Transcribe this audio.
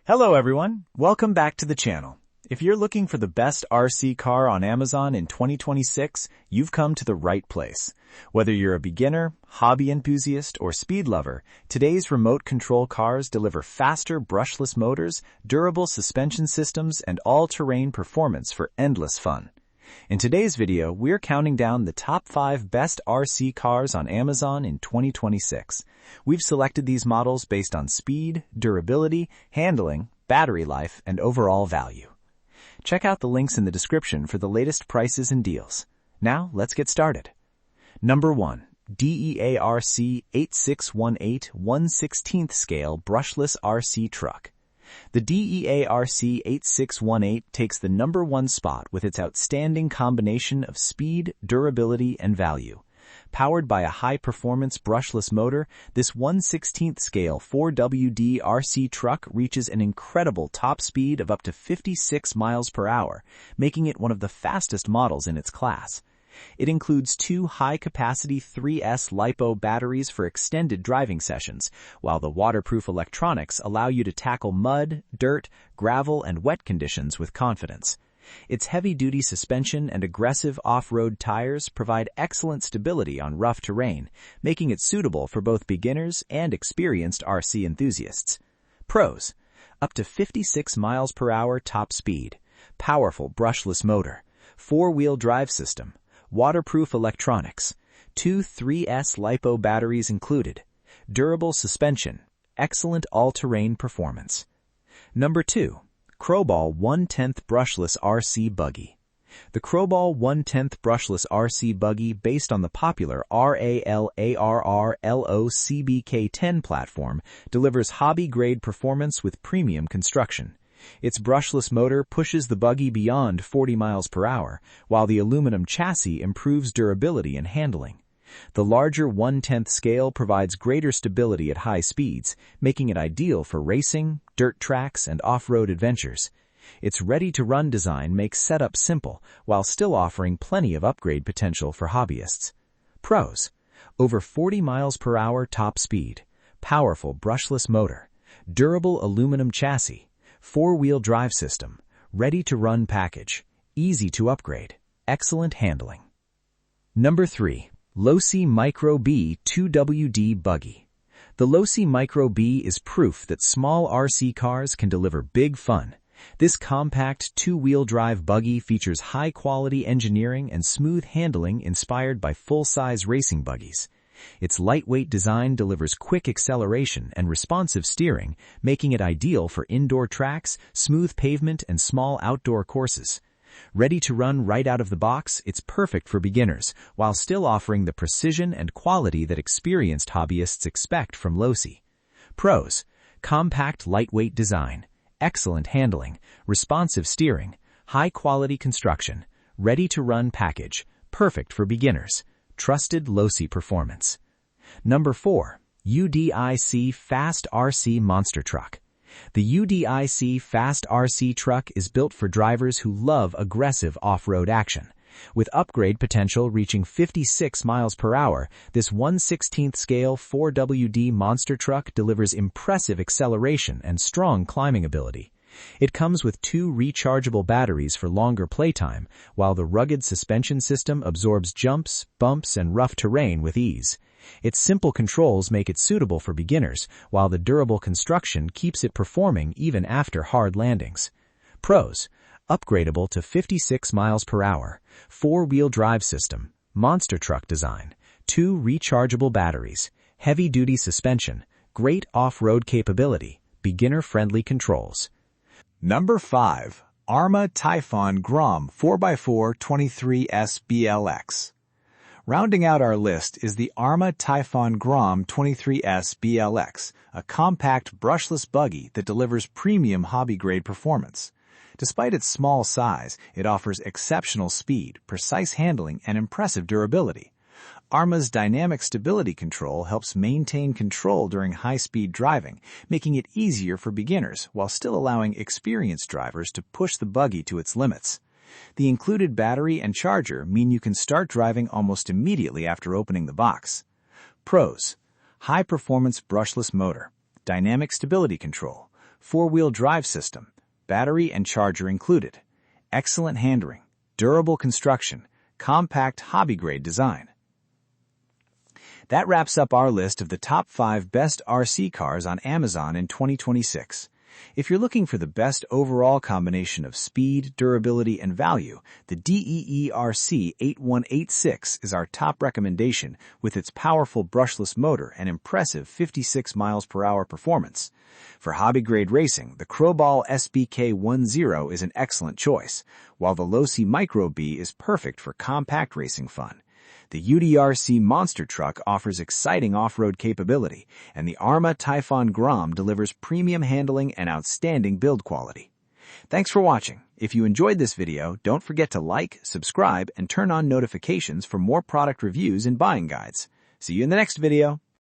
Hello everyone, welcome back to the channel. If you're looking for the best RC car on Amazon in 2026, you've come to the right place. Whether you're a beginner, hobby enthusiast, or speed lover, today's remote control cars deliver faster brushless motors, durable suspension systems, and all-terrain performance for endless fun. In today's video, we're counting down the top 5 best RC cars on Amazon in 2026. We've selected these models based on speed, durability, handling, battery life, and overall value. Check out the links in the description for the latest prices and deals. Now, let's get started. Number 1. DEERC 8618 1/16th scale brushless RC truck. The DEERC 8618 takes the number 1 spot with its outstanding combination of speed, durability, and value. Powered by a high-performance brushless motor, this 1/16th scale 4WD RC truck reaches an incredible top speed of up to 56 miles per hour, making it one of the fastest models in its class. It includes 2 high-capacity 3S LiPo batteries for extended driving sessions, while the waterproof electronics allow you to tackle mud, dirt, gravel, and wet conditions with confidence. Its heavy-duty suspension and aggressive off-road tires provide excellent stability on rough terrain, making it suitable for both beginners and experienced RC enthusiasts. Pros: up to 56 miles per hour top speed, powerful brushless motor, 4-wheel drive system, waterproof electronics, 2 3S LiPo batteries included, durable suspension, excellent all-terrain performance. Number 2. CROBOLL 1/10 Brushless RC Buggy. The CROBOLL 1/10 Brushless RC Buggy, based on the popular RLAARLO CBK10 platform, delivers hobby-grade performance with premium construction. Its brushless motor pushes the buggy beyond 40 miles per hour, while the aluminum chassis improves durability and handling. The larger 1/10 scale provides greater stability at high speeds, making it ideal for racing, dirt tracks, and off-road adventures. Its ready-to-run design makes setup simple, while still offering plenty of upgrade potential for hobbyists. Pros: over 40 miles per hour top speed, powerful brushless motor, durable aluminum chassis, 4-wheel drive system, ready-to-run package, easy to upgrade, excellent handling. Number 3. Losi Micro B 2WD Buggy. The Losi Micro B is proof that small RC cars can deliver big fun. This compact 2-wheel drive buggy features high-quality engineering and smooth handling inspired by full-size racing buggies. Its lightweight design delivers quick acceleration and responsive steering, making it ideal for indoor tracks, smooth pavement, and small outdoor courses. Ready to run right out of the box, it's perfect for beginners, while still offering the precision and quality that experienced hobbyists expect from Losi. Pros: compact lightweight design, excellent handling, responsive steering, high-quality construction, ready-to-run package, perfect for beginners. Trusted Losi performance. Number 4. UDIRC Fast RC Monster Truck. The UDIRC Fast RC truck is built for drivers who love aggressive off-road action. With upgrade potential reaching 56 miles per hour, this 1/16th scale 4WD monster truck delivers impressive acceleration and strong climbing ability. It comes with 2 rechargeable batteries for longer playtime, while the rugged suspension system absorbs jumps, bumps, and rough terrain with ease. Its simple controls make it suitable for beginners, while the durable construction keeps it performing even after hard landings. Pros: upgradable to 56 miles per hour, 4-wheel drive system, monster truck design, 2 rechargeable batteries, heavy-duty suspension, great off-road capability, beginner-friendly controls. Number 5. ARRMA Typhon GROM 4x4 23S BLX. Rounding out our list is the ARRMA Typhon GROM 23S BLX, a compact brushless buggy that delivers premium hobby-grade performance. Despite its small size, it offers exceptional speed, precise handling, and impressive durability. ARRMA's dynamic stability control helps maintain control during high-speed driving, making it easier for beginners while still allowing experienced drivers to push the buggy to its limits. The included battery and charger mean you can start driving almost immediately after opening the box. Pros: high-performance brushless motor, dynamic stability control, 4-wheel drive system, battery and charger included, excellent handling, durable construction, compact hobby-grade design. That wraps up our list of the top 5 best RC cars on Amazon in 2026. If you're looking for the best overall combination of speed, durability, and value, the DEERC 8186 is our top recommendation with its powerful brushless motor and impressive 56 miles per hour performance. For hobby-grade racing, the CROBOLL SBK10 is an excellent choice, while the Losi Micro B is perfect for compact racing fun. The UDIRC monster truck offers exciting off-road capability, and the ARRMA Typhon GROM delivers premium handling and outstanding build quality. Thanks for watching. If you enjoyed this video, don't forget to like, subscribe, and turn on notifications for more product reviews and buying guides. See you in the next video.